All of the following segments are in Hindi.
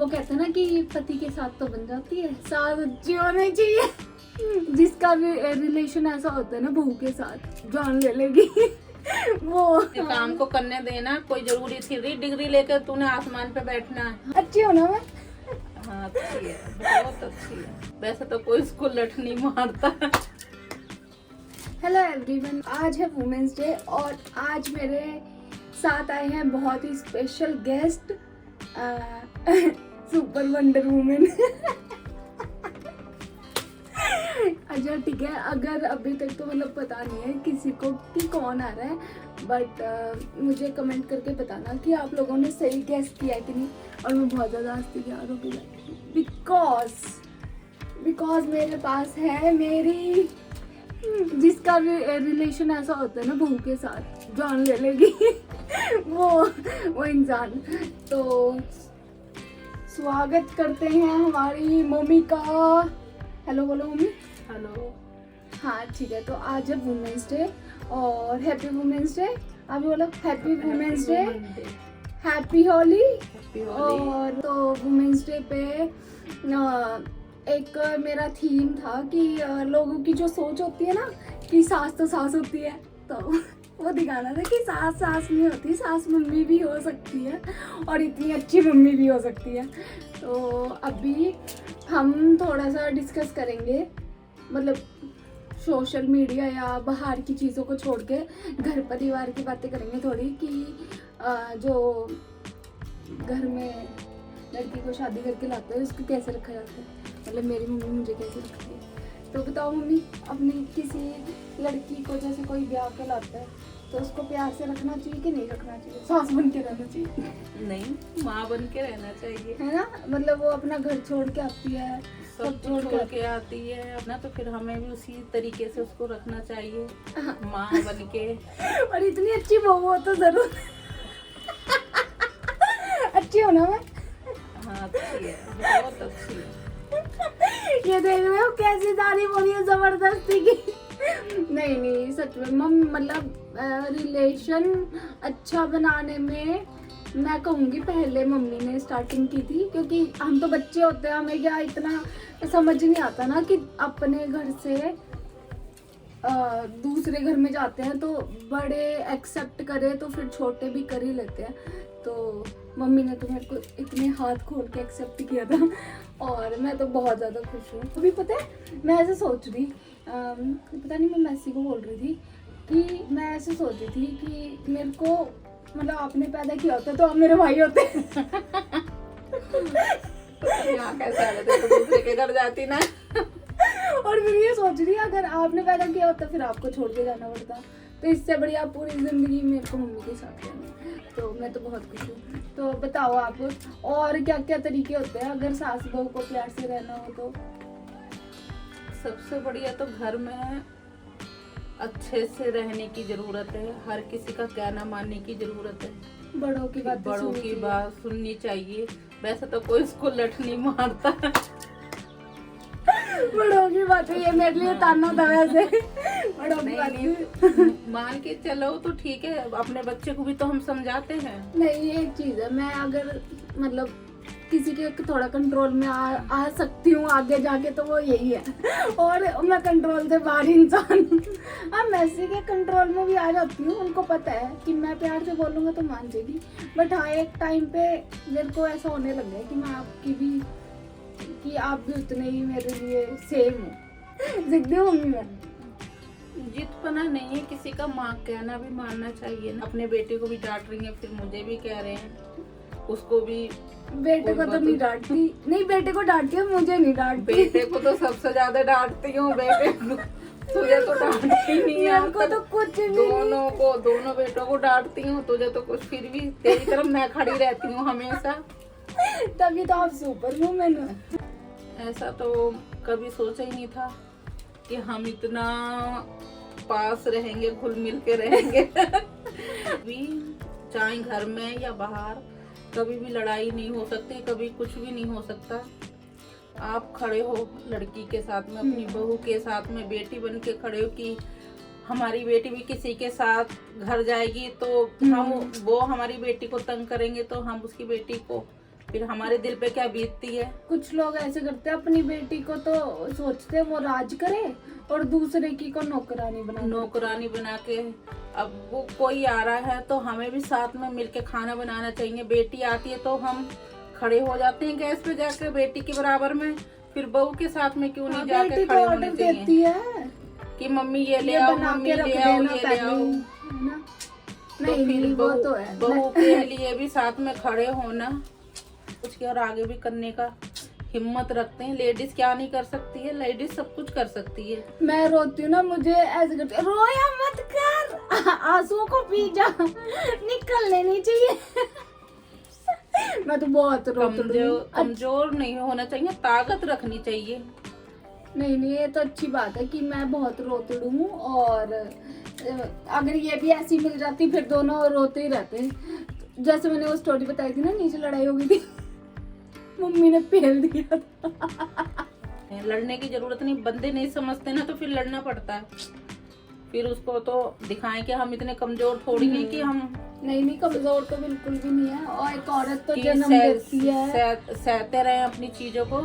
वो कहते हैं ना कि पति के साथ तो बन जाती है, साथ अच्छी होनी चाहिए। जिसका भी रिलेशन ऐसा होता है ना बहू के साथ, जान ले लेगी। वो काम को करने देना, कोई जरूरी थी डिग्री लेकर तूने आसमान पे बैठना। अच्छी हो ना मैं। हाँ अच्छी है, बहुत अच्छी है। वैसे तो कोई इसको लठ नहीं मारता। हेलो एवरीवन, आज है वुमेन्स डे और आज मेरे साथ आए हैं बहुत ही special guest, super wonder women. अच्छा ठीक है, अगर अभी तक तो मतलब पता नहीं है किसी को कि कौन आ रहा है, बट मुझे कमेंट करके बताना कि आप लोगों ने सही गेस किया कि नहीं। और मैं बहुत ज़्यादा हंसती जा रही हूँ बिकॉज मेरे पास है मेरी, जिसका भी रिलेशन ऐसा होता है ना बहू के साथ, जान ले लेगी। वो इंसान। तो स्वागत करते हैं हमारी मम्मी का। हेलो बोलो मम्मी। हेलो। हाँ ठीक है, तो आज है वुमेन्स डे और हैप्पी वुमेन्स डे। आप बोलो happy women's day, happy Holi. और तो वुमेन्स डे पे एक मेरा थीम था कि लोगों की जो सोच होती है ना कि सास तो सास होती है, तो वो दिखाना था कि सास सास नहीं होती, सास मम्मी भी हो सकती है और इतनी अच्छी मम्मी भी हो सकती है। तो अभी हम थोड़ा सा डिस्कस करेंगे, मतलब सोशल मीडिया या बाहर की चीज़ों को छोड़ के घर परिवार की बातें करेंगे थोड़ी, कि जो घर में लड़की को शादी करके लाते हैं उसको कैसे रखा जाता है, मतलब मेरी मम्मी मुझे कैसे रखती है। तो बताओ मम्मी, अपनी किसी लड़की को जैसे कोई ब्याह के लाता है तो उसको प्यार से रखना चाहिए कि नहीं रखना चाहिए, सास बन के रहना चाहिए? नहीं, माँ बन के रहना चाहिए, है ना। मतलब वो अपना घर छोड़ के आती है, सब छोड़ के आती है अपना, तो फिर हमें भी उसी तरीके से उसको रखना चाहिए, माँ बन के। और इतनी अच्छी बहू हो तो जरूर। अच्छी हो ना मैं। हाँ अच्छी है, बहुत अच्छी है। ये देख रहे हो कैसी तारीफ हो रही है जबरदस्ती की। नहीं सच में मम, मतलब रिलेशन अच्छा बनाने में मैं कहूँगी पहले मम्मी ने स्टार्टिंग की थी, क्योंकि हम तो बच्चे होते हैं, हमें क्या इतना समझ नहीं आता ना कि अपने घर से दूसरे घर में जाते हैं तो बड़े एक्सेप्ट करे तो फिर छोटे भी कर ही लेते हैं। तो मम्मी ने तो मेरे को इतने हाथ खोल के एक्सेप्ट किया था और मैं तो बहुत ज़्यादा खुश हूँ। अभी पता है मैं ऐसे सोच रही, पता नहीं मैं मैसी को बोल रही थी कि मैं ऐसे सोच रही थी कि मेरे को, मतलब आपने पैदा किया होता तो आप मेरे भाई होते। यहाँ कैसे हालत है, तो दूसरे के घर जाती ना। और फिर ये सोच रही अगर आपने पैदा किया होता फिर आपको छोड़ के जाना पड़ता, तो इससे बढ़िया पूरी जिंदगी मेरे को मम्मी के साथ रहना। तो मैं तो बहुत खुश हूँ। तो बताओ आप, और क्या क्या तरीके होते हैं अगर सास बहू को प्यार से रहना हो तो? सबसे बढ़िया तो घर में अच्छे से रहने की जरूरत है, हर किसी का कहना मानने की जरूरत है, बड़ों की बात सुननी चाहिए। वैसे तो कोई इसको लठ नहीं मारता। बड़ों की बातें, ये मेरे लिए ताना था वैसे। बड़ों की बातें मान के चलो तो ठीक है, अपने बच्चे को भी तो हम समझाते हैं। नहीं, एक चीज है, मैं अगर मतलब किसी के थोड़ा कंट्रोल में आ सकती हूँ आगे जाके तो वो यही है। और मैं कंट्रोल से बाहर इंसान हूँ। हाँ, मैसी के कंट्रोल में भी आ जाती हूँ, उनको पता है कि मैं प्यार से बोलूँगा तो मान जाएगी। बट हाँ, एक टाइम पे मेरे को ऐसा होने लग गया कि मैं आपकी भी, कि आप भी उतने ही मेरे लिए सेम हो। जिद्दी हूँ मम्मी मैं। जिदपना नहीं है किसी का, माँ कहना भी मानना चाहिए ना। अपने बेटे को भी डांट रही है, फिर मुझे भी कह रहे हैं, उसको भी। बेटे को तो नहीं डांटती, नहीं बेटे को डांटती है, मुझे नहीं डांटती। बेटे को तो सबसे ज्यादा डांटती हूँ, बेटे को तुझे तो डांटती नहीं है। को तो कुछ भी दोनों बेटों को डांटती हूँ, तुझे तो कुछ, फिर भी तेरी तरफ मैं खड़ी रहती हूँ हमेशा। तभी तो आप सुपर वुमेन हो। ऐसा तो कभी सोचा ही नहीं था कि हम इतना पास रहेंगे, घुल मिल के रहेंगे। भी चाहे घर में या बाहर, कभी भी लड़ाई नहीं हो सकती, कभी कुछ भी नहीं हो सकता। आप खड़े हो लड़की के साथ में, अपनी बहू के साथ में, बेटी बन के खड़े हो कि हमारी बेटी भी किसी के साथ घर जाएगी तो हम, वो हमारी बेटी को तंग करेंगे तो हम उसकी बेटी को फिर हमारे दिल पे क्या बीतती है। कुछ लोग ऐसे करते हैं, अपनी बेटी को तो सोचते हैं वो राज करे और दूसरे की को नौकरानी बना के। अब वो कोई आ रहा है तो हमें भी साथ में मिलके खाना बनाना चाहिए। बेटी आती है तो हम खड़े हो जाते हैं गैस पे जाके बेटी के बराबर में, फिर बहू के साथ में क्यों नहीं जाके खड़े होने चाहिए कि मम्मी ये ले आओ, मम्मी ले आओ, ये ले आओ। तो फिर बहू के लिए भी साथ में खड़े होना, कुछ और आगे भी करने का हिम्मत रखते हैं। लेडीज क्या नहीं कर सकती है, लेडीज सब कुछ कर सकती है। मैं रोती हूँ ना, मुझे ऐसे करते रोया मत कर, आंसुओं को पी जा, निकलने नहीं चाहिए। मैं तो बहुत कमजोर नहीं होना चाहिए, ताकत रखनी चाहिए। नहीं ये तो अच्छी बात है कि मैं बहुत रोतड़ू हूँ, और अगर ये भी ऐसी मिल जाती फिर दोनों रोते ही रहते। जैसे मैंने वो स्टोरी बताई थी ना, नीचे लड़ाई हो गई थी, मम्मी ने पेल दिया था। लड़ने की जरूरत नहीं, बंदे नहीं समझते ना तो फिर लड़ना पड़ता है। फिर उसको तो दिखाएं कि हम इतने कमजोर थोड़ी हैं कि हम नहीं कमजोर तो बिल्कुल भी नहीं है। और एक औरत तो जन्म देती है, सहते रहे अपनी चीजों को।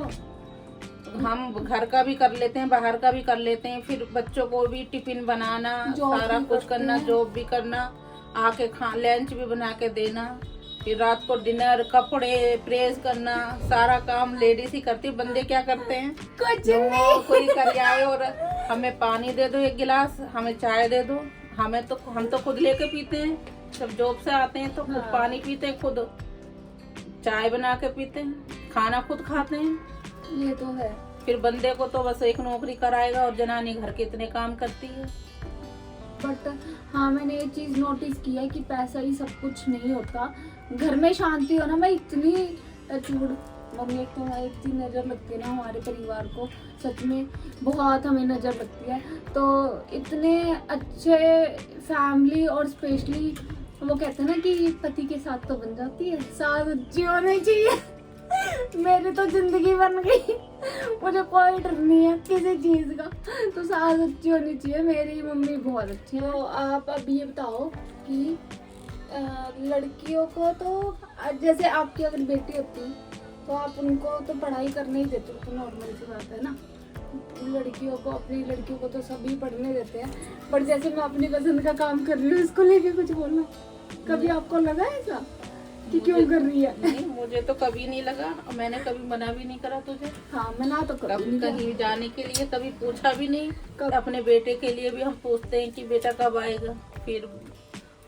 हम घर का भी कर लेते हैं, बाहर का भी कर लेते हैं, फिर बच्चों को भी टिफिन बनाना, सारा कुछ करना, जॉब भी करना, आके लंच भी बना के देना, फिर रात को डिनर, कपड़े प्रेस करना, सारा काम लेडीज ही करती। बंदे क्या करते हैं, कुछ नहीं। कोई कर आए और हमें पानी दे दो 1 गिलास, हमें चाय दे दो। हम तो खुद लेके पीते हैं, जब जॉब से आते हैं तो खुद पानी पीते हैं, खुद चाय बना के पीते हैं, खाना खुद खाते हैं। ये तो है। फिर बंदे को तो बस एक नौकरी कराएगा और जनानी घर के इतने काम करती है। बट हाँ, मैंने ये चीज नोटिस किया है कि पैसा ही सब कुछ नहीं होता। घर में शांति हो ना, मैं इतनी चूड़ मम्मी, एक तो मैं इतनी नजर लगती है ना हमारे परिवार को, सच में बहुत हमें नजर लगती है। तो इतने अच्छे फैमिली, और स्पेशली वो कहते हैं ना कि पति के साथ तो बन जाती है, सास अच्छी होनी चाहिए। मेरी तो जिंदगी बन गई, मुझे कोई डर नहीं है किसी चीज का, तो सास अच्छी होनी चाहिए। मेरी मम्मी बहुत अच्छी है। तो आप अब ये बताओ कि लड़कियों को तो, जैसे आपकी अगर बेटी होती तो आप उनको तो पढ़ाई करने ही देते हो, तो नॉर्मल सी बात है ना। लड़कियों को, अपनी लड़कियों को तो सभी पढ़ने देते हैं, पर जैसे मैं अपनी पसंद का काम कर रही हूँ, इसको लेके कुछ बोलना, कभी आपको लगा ऐसा कि क्यों कर रही है? नहीं, मुझे तो कभी नहीं लगा, मैंने कभी मना भी नहीं करा तुझे। हाँ, मना तो कभी कहीं जाने के लिए कभी पूछा भी नहीं। अपने बेटे के लिए भी हम पूछते हैं कि बेटा कब आएगा। फिर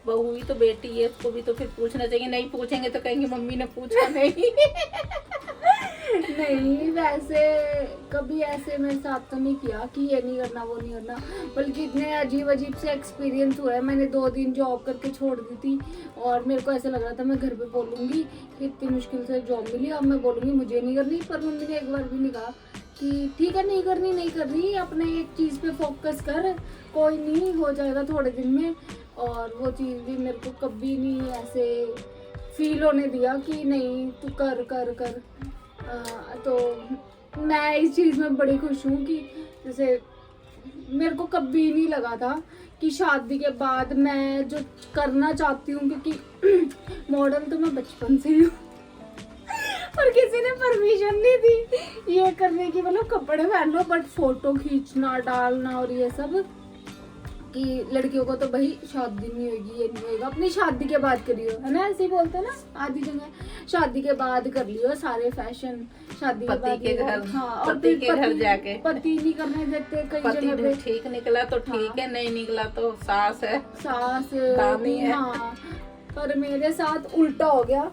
बहू भी तो बेटी है, उसको भी तो फिर पूछना चाहिए। नहीं पूछेंगे तो कहेंगे मम्मी ने पूछा नहीं। नहीं, वैसे कभी ऐसे मेरे साथ तो नहीं किया कि ये नहीं करना वो नहीं करना, बल्कि इतने अजीब से एक्सपीरियंस हुआ है। मैंने 2 दिन जॉब करके छोड़ दी थी, और मेरे को ऐसा लग रहा था मैं घर पे बोलूँगी कि इतनी मुश्किल से जॉब मिली, अब मैं बोलूँगी मुझे नहीं करनी। पर मम्मी ने एक बार भी नहीं कहा कि ठीक है नहीं करनी, अपने एक चीज़ पे फोकस कर, कोई नहीं हो जाएगा थोड़े दिन में। और वो चीज़ भी मेरे को कभी नहीं ऐसे फील होने दिया कि नहीं तू कर। तो मैं इस चीज़ में बड़ी खुश हूँ कि जैसे मेरे को कभी नहीं लगा था कि शादी के बाद मैं जो करना चाहती हूँ, क्योंकि मॉडल तो मैं बचपन से ही हूँ, और किसी ने परमिशन नहीं दी ये करने की, मतलब कपड़े पहन लो बट फोटो खींचना डालना और ये सब, कि लड़कियों को तो भाई शादी नहीं होगी, ये नहीं होगा, अपनी शादी के बाद करियो, है ना, ऐसे ही बोलते हैं ना आधी जगह, शादी के बाद कर लियो सारे फैशन, शादी के बाद। हाँ, और पति के घर जाके पति नहीं करने देते कई जगह पे। ठीक निकला तो ठीक है, नहीं निकला तो सास है, सास दानी है। हाँ, पर मेरे साथ उल्टा हो गया।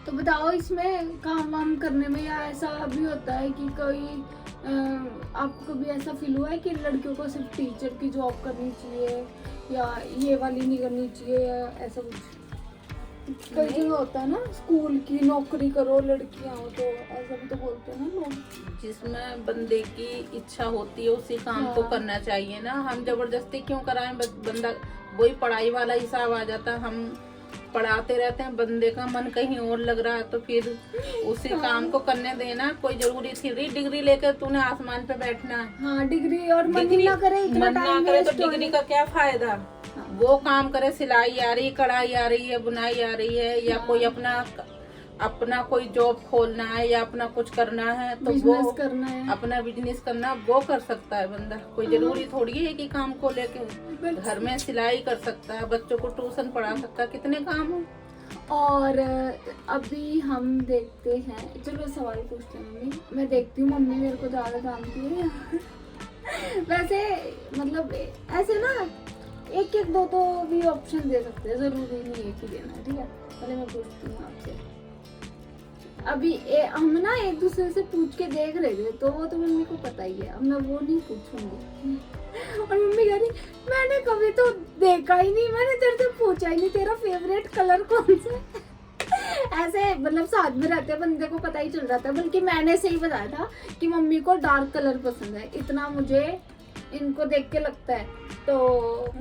तो बताओ, इसमें काम वाम करने में या ऐसा भी होता है कि कोई आपको कभी ऐसा फील हुआ है कि लड़कियों को सिर्फ टीचर की जॉब करनी चाहिए या ये वाली नहीं करनी चाहिए, या ऐसा कुछ कई जगह होता है ना, स्कूल की नौकरी करो लड़कियां हो, तो ऐसा भी तो बोलते हैं ना लोग। जिसमें बंदे की इच्छा होती है उसी काम को करना चाहिए ना, हम जबरदस्ती क्यों कराएं। बंदा वही पढ़ाई वाला हिसाब आ जाता, हम पढ़ाते रहते हैं, बंदे का मन कहीं और लग रहा है तो फिर उसी काम को करने देना। कोई जरूरी थी डिग्री लेकर तूने आसमान पे बैठना है। हाँ, डिग्री और मन ना करे तो डिग्री का क्या फायदा। वो काम करे, सिलाई आ रही, कढ़ाई आ रही है, बुनाई आ रही है, या कोई अपना अपना कोई जॉब खोलना है या अपना कुछ करना है तो बिजनेस वो करना है। अपना बिजनेस करना वो कर सकता है बंदा। कोई जरूरी थोड़ी है कि काम को लेके बस- घर में सिलाई कर सकता है, बच्चों को ट्यूशन पढ़ा सकता है, कितने काम है। और अभी हम देखते हैं, चलो सवाल पूछते हैं मम्मी। मैं देखती हूँ मम्मी मेरे को ज्यादा जानती है वैसे मतलब ऐसे ना एक एक दो तो भी ऑप्शन दे सकते हैं, जरूरी नहीं एक ही देना है, ठीक है। पहले मैं पूछती हूँ आपसे। अभी हम ना एक दूसरे से पूछ के देख रहे थे तो वो तो मम्मी को पता ही है, अब मैं वो नहीं पूछूंगी और मम्मी कह रही मैंने कभी तो देखा ही नहीं, मैंने तेरे से पूछा ही नहीं तेरा फेवरेट कलर कौन सा है ऐसे मतलब साथ में रहते बंदे को पता ही चल जाता है। बल्कि मैंने सही बताया था कि मम्मी को डार्क कलर पसंद है, इतना मुझे इनको देख के लगता है। तो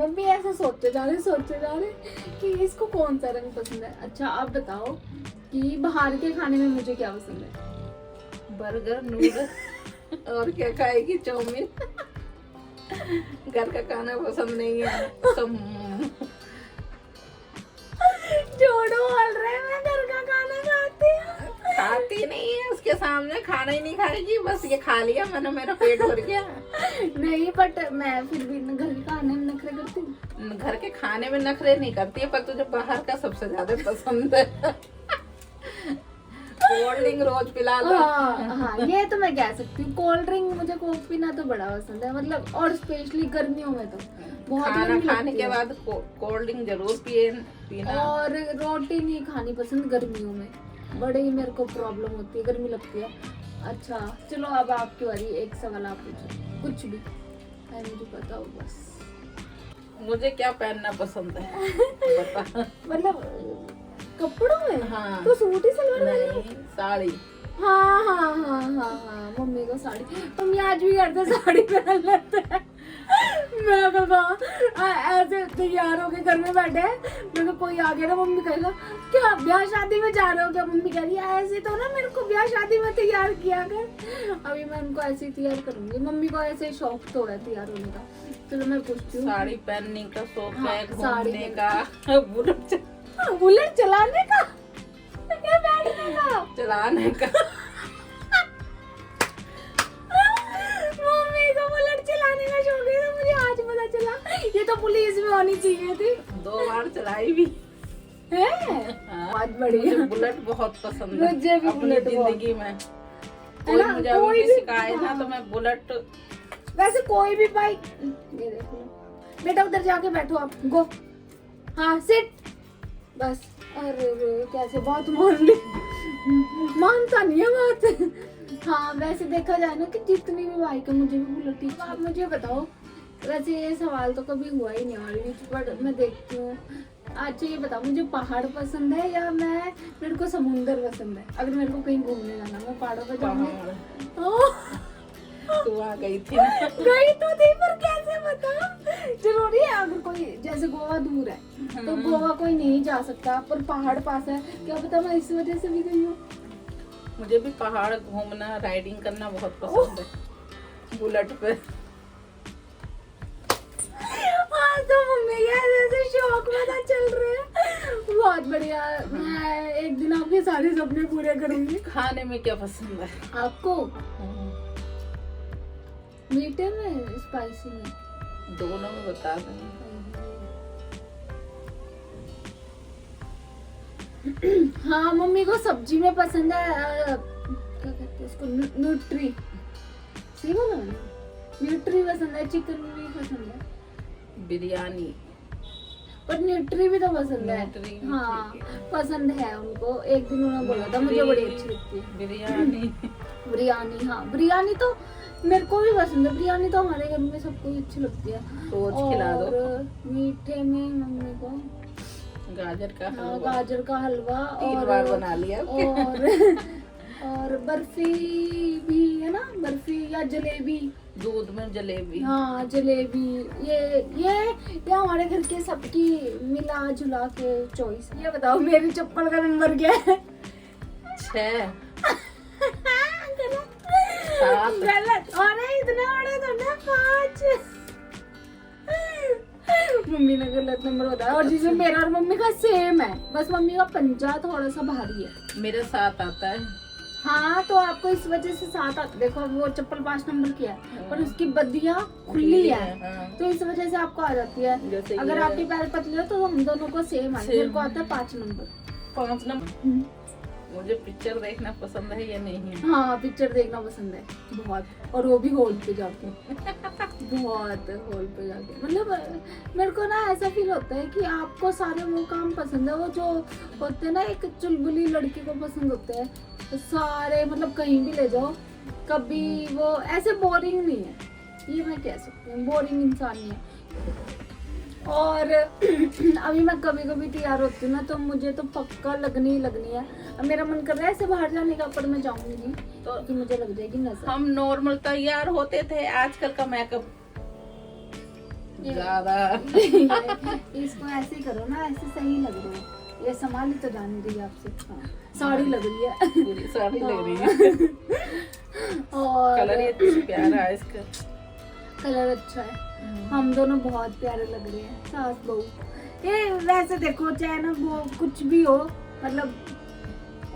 मम्मी ऐसे सोचते जा रहे कि इसको कौन सा रंग पसंद है। अच्छा आप बताओ कि बाहर के खाने में मुझे क्या पसंद है? बर्गर, नूडल और क्या खाएगी, चाउमीन। घर का खाना पसंद नहीं है जोड़ो बोल रहे मैं घर का खाना खाती हूँ। खाती नहीं है, उसके सामने खाना ही नहीं खाएगी, बस ये खा लिया मैंने, मेरा पेट भर गया। नहीं बट मैं फिर भी घर के खाने में नखरे करती हूँ। घर के खाने में नखरे नहीं करती है, पर तुझे बाहर का सबसे ज्यादा पसंद है। कोल्ड ड्रिंक रोज पिला दो। हाँ ये तो मैं कह सकती हूँ। कोल्ड ड्रिंक मुझे कोक पीना तो बड़ा पसंद है, मतलब और स्पेशली गर्मियों में तो बहुत खाना गर्मी खाने लगती के है। बाद कोल्ड ड्रिंक जरूर पीना। और रोटी नहीं खानी पसंद गर्मियों में, बड़े ही मेरे को प्रॉब्लम होती है, गर्मी लगती है। अच्छा चलो अब आपकी बारी, एक सवाल आप पूछो, कुछ भी है मुझे पता हो बस। मुझे क्या पहनना पसंद है बता। मतलब कपड़ों में? हाँ। तो सूट ही सलवार नहीं, साड़ी। हाँ मम्मी को साड़ी, मम्मी आज भी करते साड़ी पहन लेते हैं। मैं कहा ऐसे तैयार होके घर में बैठे हैं, मैं कहा कोई आ गया ना मम्मी कहेगा क्या ब्याह शादी में जा रहे हो क्या? मम्मी कह रही है ऐसे तो ना मेरे को ब्याह शादी में तैयार किया कर। अभी मैं उनको ऐसे ही तैयार करूंगी, मम्मी को ऐसे शौक तो है तैयार होने का। चलो मैं पूछती हूँ। साड़ी पहनने का शौक हाँ, है, साड़ी घूमने का, बुलेट चलाने का या बैठने का? चलाने का। मम्मी को बुलेट चलाने का शौक है तो मुझे आज पता चला, ये तो पुलिस में होनी चाहिए थी। 2 बार चलाई भी है। हाँ। बहुत बढ़िया। मुझे बुलेट बहुत पसंद है, मुझे भी अपनी बुलेट बहुत। जिंदगी में कोई ना, मुझे अभी कोई भी भी- सिखाए ना हाँ। तो मैं बुलेट। वैसे कोई भी बाइक, ये देखो बेटा उधर जाके बैठो आप, गो हाँ सिट बस। अरे रे कैसे बात मान ली, मानता नहीं है बात। हाँ वैसे देखा जाए ना कि जितनी भी बाइक है मुझे भी बुलेट ही। आप मुझे बताओ, वैसे ये सवाल तो कभी हुआ ही नहीं हमारे बीच, पर मैं देखती हूँ। अच्छा ये बताओ मुझे पहाड़ पसंद है या मेरे को समुंदर पसंद है? अगर मेरे को कहीं घूमने जाना, मैं पहाड़ों पर जाऊंगी। ओह तू आ गई थी ना। गई तो थी पर कैसे बता? जरूरी है अगर कोई जैसे गोवा दूर है तो गोवा कोई नहीं जा सकता, पर पहाड़ पास है, क्या पता मैं इस वजह से भी गई हूँ। मुझे भी पहाड़ घूमना, राइडिंग करना बहुत पसंद है बुलेट पे। हाँ तो मम्मी के ऐसे शौक पता चल रहे हैं, बहुत बढ़िया। मैं एक दिन आपके सारे सपने पूरे करूंगी। खाने में क्या पसंद है आपको? मीठे में, स्पाइसी में? दोनों में बता दें। हाँ मम्मी को सब्जी में पसंद है क्या कहते हैं उसको, न्यूट्री। सही बोला मैंने? न्यूट्री पसंद है, चिकन भी पसंद है, बिरयानी। पर न्यूट्री भी तो पसंद है। न्यूट्री भी हाँ ठीक है। पसंद है उनको, एक दिन उन्होंने बोला था मुझे बड़ी अच्छी लगती है बिरयानी। बिरयानी। हाँ बिरयानी तो मेरे को भी पसंद है, बिरयानी तो हमारे घर में सबको ही अच्छी लगती है। रोज खिला दो। और मीठे में मम्मी को गाजर का हाँ, हलवा। गाजर का हलवा 3 बार बना लिया। और बर्फी भी है ना, बर्फी या जलेबी। दूध में जलेबी। हाँ जलेबी, ये हमारे घर के सबकी मिला जुला के चॉइस। ये बताओ मेरी चप्पल का नंबर क्या है? 6। गलत। और इतना बड़ा तो ना 5। मम्मी ने गलत नंबर बताया। और जिसमें मेरा और मम्मी का सेम है, बस मम्मी का पंजा थोड़ा सा भारी है। मेरे साथ आता है। हाँ तो आपको इस वजह से 7 आता। देखो वो चप्पल 5 नंबर की है और उसकी बदिया खुली है, हाँ। तो इस वजह से आपको आ जाती है। जैसे अगर ये आपके पैर पतले हो तो हम दोनों को सेम है। मेरे को आता है 5 नंबर। 5 नंबर। मुझे पिक्चर देखना पसंद है या नहीं है? हाँ पिक्चर देखना पसंद है बहुत, और वो भी हॉल पे जाके बहुत हॉल पे जाके। मतलब मेरे को ना ऐसा फील होता है कि आपको सारे वो काम पसंद है, वो जो होते हैं ना एक चुलबुली लड़की को पसंद होते हैं तो सारे, मतलब कहीं भी ले जाओ कभी वो ऐसे बोरिंग नहीं है, ये मैं कह सकती हूँ। बोरिंग इंसान नहीं है। और अभी मैं कभी कभी तैयार होती हूँ ना तो मुझे तो पक्का लगनी ही लगनी है। अब मेरा मन कर रहा है ऐसे बाहर जाने का, पर मैं जाऊंगी नहीं तो कि मुझे लग जाएगी नजर। हम नॉर्मल तैयार होते थे, आजकल का मेकअप ज्यादा। इसको ऐसे ही करो ना, ऐसे सही लग रही है। ये संभाली तो जान रही है आपसे। हाँ, साड़ी लग रही है, पूरी साड़ी लग रही है। और कलर ये प्यारा है इसका, कलर अच्छा है। हम दोनों बहुत प्यारे लग रहे हैं, सास बहू। ये वैसे देखो चाहे ना वो कुछ भी हो, मतलब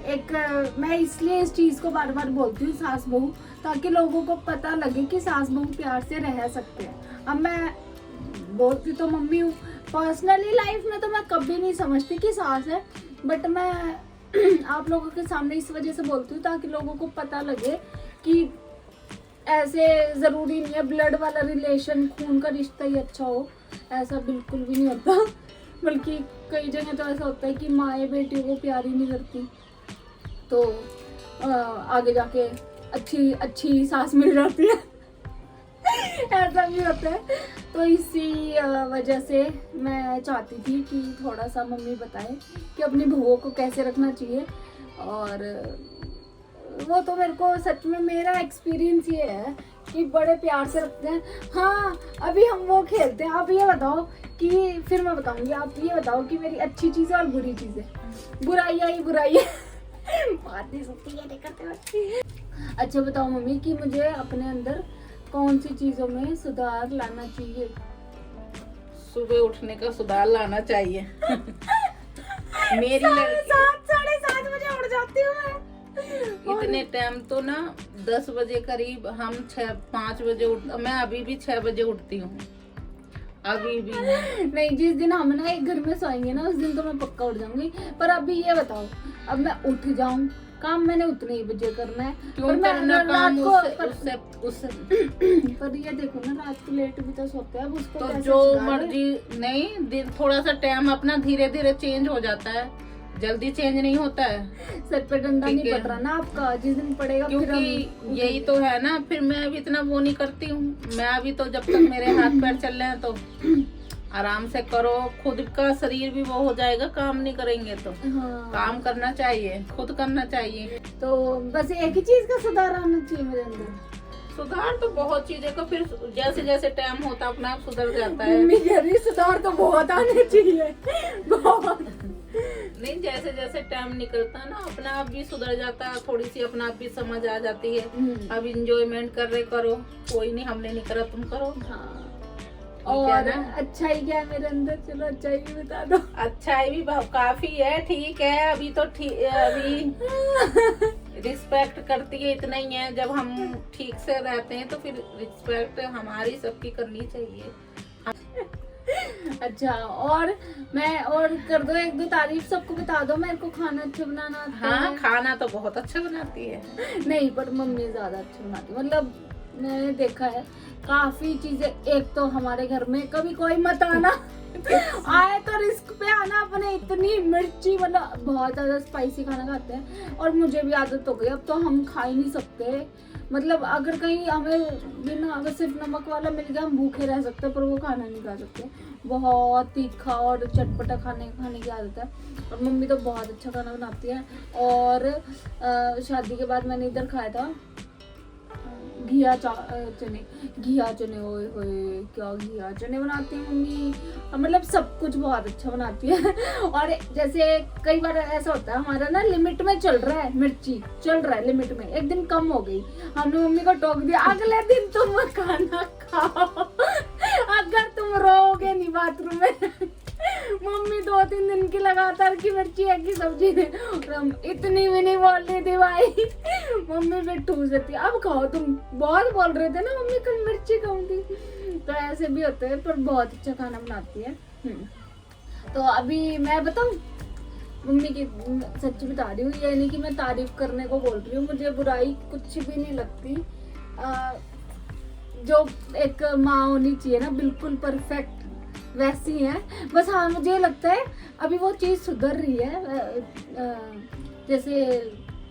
एक मैं इसलिए इस चीज को बार बार बोलती हूँ सास बहू, ताकि लोगों को पता लगे कि सास बहू प्यार से रह सकते हैं। अब मैं बोलती तो मम्मी हूँ, पर्सनली लाइफ में तो मैं कभी नहीं समझती कि सास है, बट मैं आप लोगों के सामने इस वजह से बोलती हूँ ताकि लोगों को पता लगे कि ऐसे जरूरी नहीं है ब्लड वाला रिलेशन, खून का रिश्ता ही अच्छा हो, ऐसा बिल्कुल भी नहीं होता। बल्कि कई जगह तो ऐसा होता है कि माएँ बेटियों को प्यार ही नहीं करती, तो आगे जाके अच्छी सास मिल जाती है। ऐसा भी होता है। तो इसी वजह से मैं चाहती थी कि थोड़ा सा मम्मी बताए कि अपनी बहुओं को कैसे रखना चाहिए। और वो तो मेरे को सच में मेरा एक्सपीरियंस ये है कि बड़े प्यार से रखते हैं। हाँ अभी हम वो खेलते हैं। आप ये बताओ कि, फिर मैं बताऊंगी, आप ये बताओ कि मेरी अच्छी चीज़ है और बुरी चीज़ है। बुराइयाँ ही बुराई है। बात नहीं सुनती है, नहीं करते। अच्छा बताओ मम्मी कि मुझे अपने अंदर कौन सी चीज़ों में सुधार लाना चाहिए? सुबह उठने का सुधार लाना चाहिए। मेरी लड़की 7-7:30 बजे उठ जाती हूँ मैं। इतने टाइम तो ना 10 बजे करीब, हम 5 बजे उठ, मैं अभी भी 6 बजे उठती हूँ अभी भी। नहीं, जिस दिन हम ना एक घर में सोएंगे ना उस दिन तो मैं पक्का उठ जाऊंगी। पर अभी ये बताओ, अब मैं उठ जाऊं, काम मैंने उतने ही बजे करना है। क्यों पर मैं करना काम उससे पर ये देखो ना रात को लेट भी तो सोते हैं, अब उसको तो कैसे जो सुधारें? मर्जी नहीं, दिन थोड़ा सा टाइम अपना धीरे धीरे चेंज हो जाता है, जल्दी चेंज नहीं होता है। सर पे डंडा ठीक नहीं है। पड़ रहा ना आपका, जिस दिन पड़ेगा फिर क्योंकि यही तो है ना, फिर मैं अभी इतना वो नहीं करती हूँ। मैं अभी तो जब तक मेरे हाथ पैर चल रहे हैं तो आराम से करो, खुद का शरीर भी वो हो जाएगा। काम नहीं करेंगे तो हाँ। काम करना चाहिए, खुद करना चाहिए। तो बस एक ही चीज का सुधार आना चाहिए मेरे अंदर। सुधार तो बहुत चीजें का, फिर जैसे जैसे टाइम होता अपने आप सुधर जाता है। मम्मी कह रही सुधार तो बहुत आने चाहिए, बहुत। नहीं, जैसे जैसे टाइम निकलता है ना अपना आप भी सुधर जाता है, थोड़ी सी अपना आप भी समझ आ जाती है। अब इंजॉयमेंट कर रहे करो, कोई नहीं, हमने नहीं करा तुम करो। हाँ। ठीक और है ना? अच्छा ही क्या है मेरे अंदर, चलो अच्छा ही बता दो। अच्छा ही काफी है, ठीक है। अभी तो अभी रिस्पेक्ट करती है, इतना ही है। जब हम ठीक से रहते हैं तो फिर रिस्पेक्ट हमारी सबकी करनी चाहिए। अच्छा, और मैं और कर दो 1-2 तारीफ, सबको बता दो मेरे को खाना अच्छा बनाना आता हाँ, है। खाना तो बहुत अच्छा बनाती है। नहीं, पर मम्मी ज्यादा अच्छा बनाती है। मतलब मैंने देखा है काफी चीजें। एक तो हमारे घर में कभी कोई मत आना आए तो रिस्क पे आना अपने, इतनी मिर्ची, मतलब बहुत ज्यादा स्पाइसी खाना खाते हैं। और मुझे भी आदत हो गई, अब तो हम खा ही नहीं सकते। मतलब अगर कहीं हमें बिना, अगर सिर्फ नमक वाला मिल गया हम भूखे रह सकते हैं, पर वो खाना नहीं खा सकते। बहुत तीखा और चटपटा खाने की आदत है। और मम्मी तो बहुत अच्छा खाना बनाती है। और शादी के बाद मैंने इधर खाया था घिया चने, ओए होए क्या घिया चने बनाती है मम्मी। मतलब सब कुछ बहुत अच्छा बनाती है। और जैसे कई बार ऐसा होता है हमारा ना लिमिट में चल रहा है, मिर्ची चल रहा है लिमिट में, एक दिन कम हो गई, हमने मम्मी को टोक दिया, अगले दिन तुम खाना खाओ। अगर तुम रहोगे नहीं बाथरूम में। मम्मी 2-3 दिन की लगातार की मिर्ची है की सब्जी है, और हम इतनी भी नहीं बोल रही थी भाई। मम्मी फिर ठूस देती, अब खाओ, तुम बहुत बोल रहे थे ना मम्मी कल मिर्ची कम थी। तो ऐसे भी होते हैं, पर बहुत अच्छा खाना बनाती है। तो अभी मैं बताऊं मम्मी की, सच बता रही हूँ, ये नहीं कि मैं तारीफ करने को बोल रही हूँ, मुझे बुराई कुछ भी नहीं लगती। जो एक माँ होनी चाहिए ना, बिल्कुल परफेक्ट वैसी है। बस हाँ मुझे लगता है अभी वो चीज़ सुधर रही है। जैसे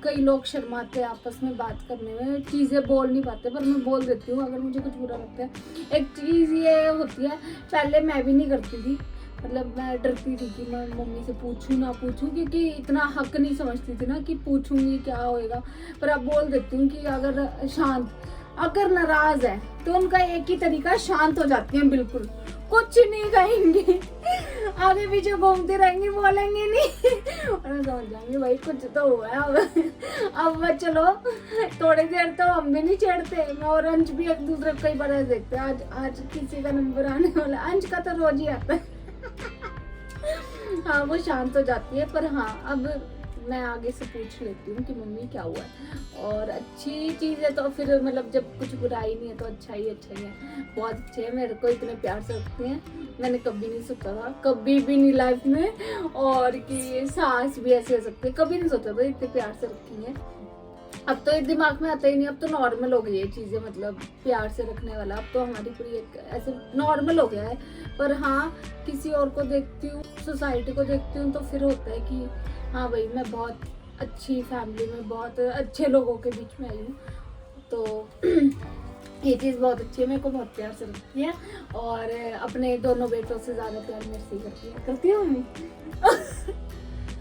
कई लोग शर्माते हैं आपस में बात करने में, चीज़ें बोल नहीं पाते, पर मैं बोल देती हूँ अगर मुझे कुछ बुरा लगता है। एक चीज़ ये होती है, पहले मैं भी नहीं करती थी, मतलब मैं डरती थी कि मैं मम्मी से पूछूं ना पूछूं, क्योंकि इतना हक नहीं समझती थी ना कि पूछूंगी क्या होएगा। पर अब बोल देती हूँ कि अगर नाराज है तो उनका एक ही तरीका, शांत हो जाती हैं, बिल्कुल कुछ नहीं कहेंगे, आगे पीछे घूमते रहेंगे, बोलेंगे नहीं। और मैं समझ जाऊंगी भाई कुछ तो हुआ है। अब चलो थोड़ी देर तो हम भी नहीं छेड़ते, मैं और अंश भी एक दूसरे को कई बार ऐसे देखते हैं, आज किसी का नंबर आने वाला, अंश का तो रोज ही आता है। हाँ वो शांत हो जाती है, पर हाँ अब मैं आगे से पूछ लेती हूँ कि मम्मी क्या हुआ है, और अच्छी चीज़ है तो फिर मतलब जब कुछ बुराई नहीं है तो अच्छा ही है। बहुत अच्छे हैं, मेरे को इतने प्यार से रखते हैं, मैंने कभी नहीं सोचा था, कभी भी नहीं लाइफ में, और कि सास भी ऐसे हो सकती है, कभी नहीं सोचा था इतने प्यार से रखी है। अब तो एक दिमाग में आता ही नहीं, अब तो नॉर्मल हो गई है चीज़ें, मतलब प्यार से रखने वाला अब तो हमारी पूरी एक ऐसे नॉर्मल हो गया है। पर हाँ किसी और को देखती हूँ, सोसाइटी को देखती हूँ, तो फिर होता है कि हाँ भाई मैं बहुत अच्छी फैमिली में, बहुत अच्छे लोगों के बीच में आई हूँ, तो ये चीज़ बहुत अच्छी है, मेरे को बहुत प्यार से रखती है, और अपने दोनों बेटों से ज़्यादा प्यार मेरे से करती है मम्मी।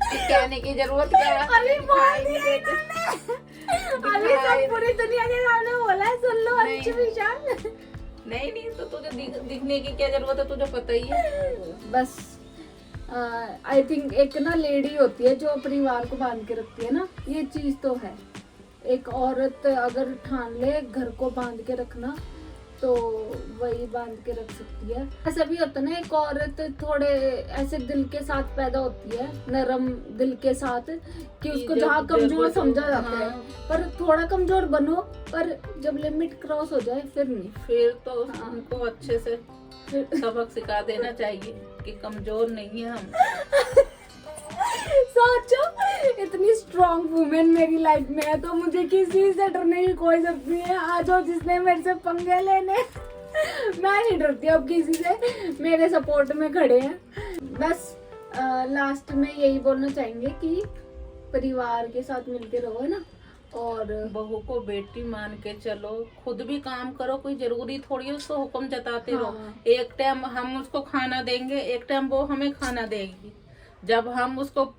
कहने की जरूरत क्या है? अभी बोल दिया इन्होंने, अभी सब पूरी दुनिया के सामने बोला है, सुन लो अच्छी विशाल। नहीं तो तुझे दिखने की क्या जरूरत है, तुझे पता ही है। बस आई थिंक एक ना लेडी होती है जो परिवार को बांध के रखती है ना, ये चीज तो है। एक औरत अगर ठान ले घर को बांध के रखना, तो वही बांध के रख सकती है। ऐसा भी होता है ना, एक औरत थोड़े ऐसे दिल के साथ पैदा होती है, नरम दिल के साथ, कि उसको जहाँ कमजोर समझा जाता है, पर थोड़ा कमजोर बनो, पर जब लिमिट क्रॉस हो जाए फिर नहीं, फिर तो उनको अच्छे से सबक सिखा देना चाहिए कि कमजोर नहीं है हम। सोचो इतनी स्ट्रॉन्ग वुमेन मेरी लाइफ में है, तो मुझे किसी से डरने की कोई जरूरत नहीं है। आज हो जिसने मेरे से पंगे लेने, मैं नहीं डरती अब किसी से, मेरे सपोर्ट में खड़े हैं। बस लास्ट में यही बोलना चाहेंगे कि परिवार के साथ मिलके रहो, है ना, और बहू को बेटी मान के चलो, खुद भी काम करो, कोई जरूरी थोड़ी है उसको हुक्म जताते रहो। हाँ। एक टाइम हम उसको खाना देंगे, एक टाइम वो हमें खाना देगी। जब हम उसको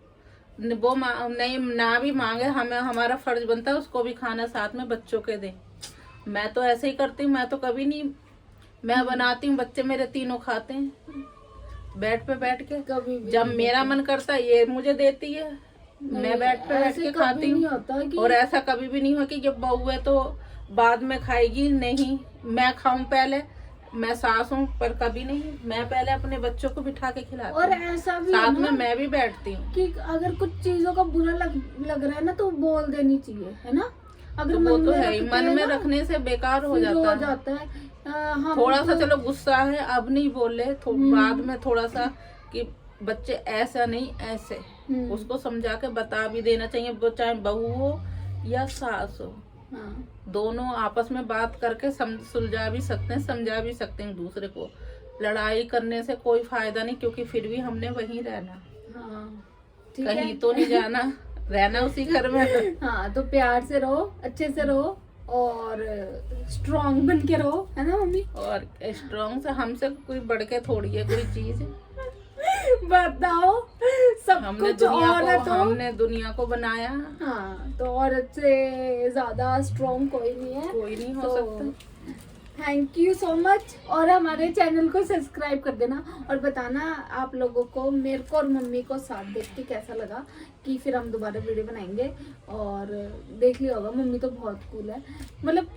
वो नहीं ना भी मांगे, हमें हमारा फर्ज बनता है उसको भी खाना साथ में बच्चों के दें। मैं तो ऐसे ही करती हूँ, मैं तो कभी नहीं, मैं बनाती हूँ, बच्चे मेरे तीनों खाते हैं बेड पे बैठ के। कभी जब मेरा मन करता है ये मुझे देती है, मैं बैठ के खाती हूँ। और ऐसा कभी भी नहीं हुआ कि जब बहू है तो बाद में खाएगी, नहीं मैं खाऊं पहले, मैं सास हूँ, पर कभी नहीं, मैं पहले अपने बच्चों को बिठा के खिलाती हूँ, और ऐसा भी साथ में मैं भी बैठती हूँ कि अगर कुछ चीजों का बुरा लग रहा है ना, तो बोल देनी चाहिए, है ना। अगर तो वो तो है ही, मन में रखने से बेकार हो जाता है। थोड़ा सा चलो गुस्सा है अब नहीं बोले, बाद में थोड़ा सा कि बच्चे ऐसा नहीं ऐसे, उसको समझा के बता भी देना चाहिए, वो चाहे बहू हो या सास हो। हाँ। दोनों आपस में बात करके सुलझा भी सकते हैं, समझा भी सकते हैं दूसरे को। लड़ाई करने से कोई फायदा नहीं, क्योंकि फिर भी हमने वहीं रहना, हाँ, कहीं तो नहीं जाना, रहना उसी घर में। हाँ, तो प्यार से रहो, अच्छे से रहो, और स्ट्रॉन्ग बन के रहो, है ना मम्मी। और स्ट्रॉन्ग से हमसे कोई बढ़ के थोड़ी है कोई चीज। बताओ, सब हमने कुछ औरत हो, हमने दुनिया को बनाया। हाँ, तो औरत से ज्यादा स्ट्रॉन्ग कोई नहीं है, कोई नहीं हो सकता। थैंक यू सो मच, और हमारे चैनल को सब्सक्राइब कर देना, और बताना आप लोगों को, मेरे को और मम्मी को साथ देख के कैसा लगा, कि फिर हम दोबारा वीडियो बनाएंगे। और देख लिया होगा, मम्मी तो बहुत कूल है, मतलब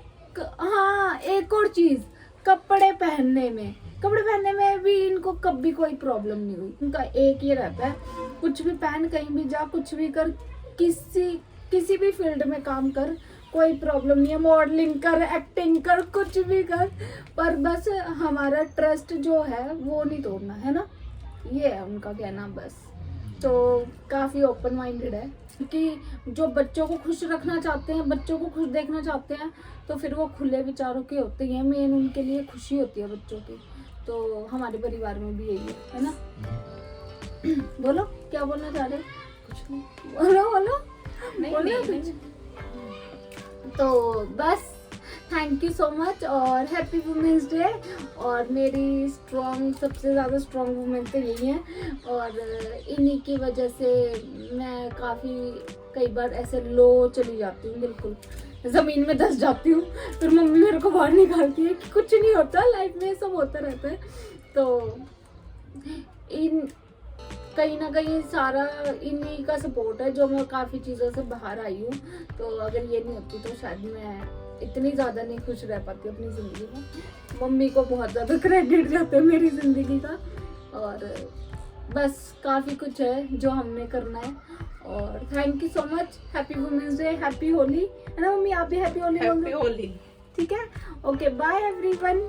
हाँ एक और चीज, कपड़े पहनने में भी इनको कभी कोई प्रॉब्लम नहीं हुई। उनका एक ही रहता है, कुछ भी पहन, कहीं भी जा, कुछ भी कर, किसी भी फील्ड में काम कर, कोई प्रॉब्लम नहीं है। मॉडलिंग कर, एक्टिंग कर, कुछ भी कर, पर बस हमारा ट्रस्ट जो है वो नहीं तोड़ना है ना, ये है उनका कहना बस। तो काफ़ी ओपन माइंडेड है कि जो बच्चों को खुश रखना चाहते हैं, बच्चों को खुश देखना चाहते हैं, तो फिर वो खुले विचारों के होते हैं। मेन उनके लिए खुशी होती है बच्चों की। तो हमारे परिवार में भी यही है ना। बोलो, क्या बोलना चाह रहे? कुछ नहीं, बोलो नहीं, बोलो नहीं, कुछ। तो बस थैंक यू सो मच और हैप्पी वुमेंस डे। और मेरी सबसे ज़्यादा स्ट्रॉन्ग वुमेन तो यही है, और इन्हीं की वजह से मैं काफ़ी कई बार ऐसे लो चली जाती हूँ, बिल्कुल ज़मीन में धंस जाती हूँ। फिर मम्मी मेरे को बाहर निकालती है कि कुछ नहीं होता, लाइफ में सब होता रहता है। तो कहीं ना कहीं सारा इन्हीं का सपोर्ट है जो मैं काफ़ी चीज़ों से बाहर आई हूँ। तो अगर ये नहीं होती तो शायद मैं इतनी ज़्यादा नहीं खुश रह पाती अपनी ज़िंदगी में। मम्मी को बहुत ज़्यादा क्रेडिट जाता है मेरी ज़िंदगी का। और बस काफ़ी कुछ है जो हमने करना है। और thank you so much. Happy women's day, happy Holi, है ना मम्मी? आप भी हैप्पी होली बोल दो। हैप्पी होली। ठीक है, ओके, बाय एवरीवन।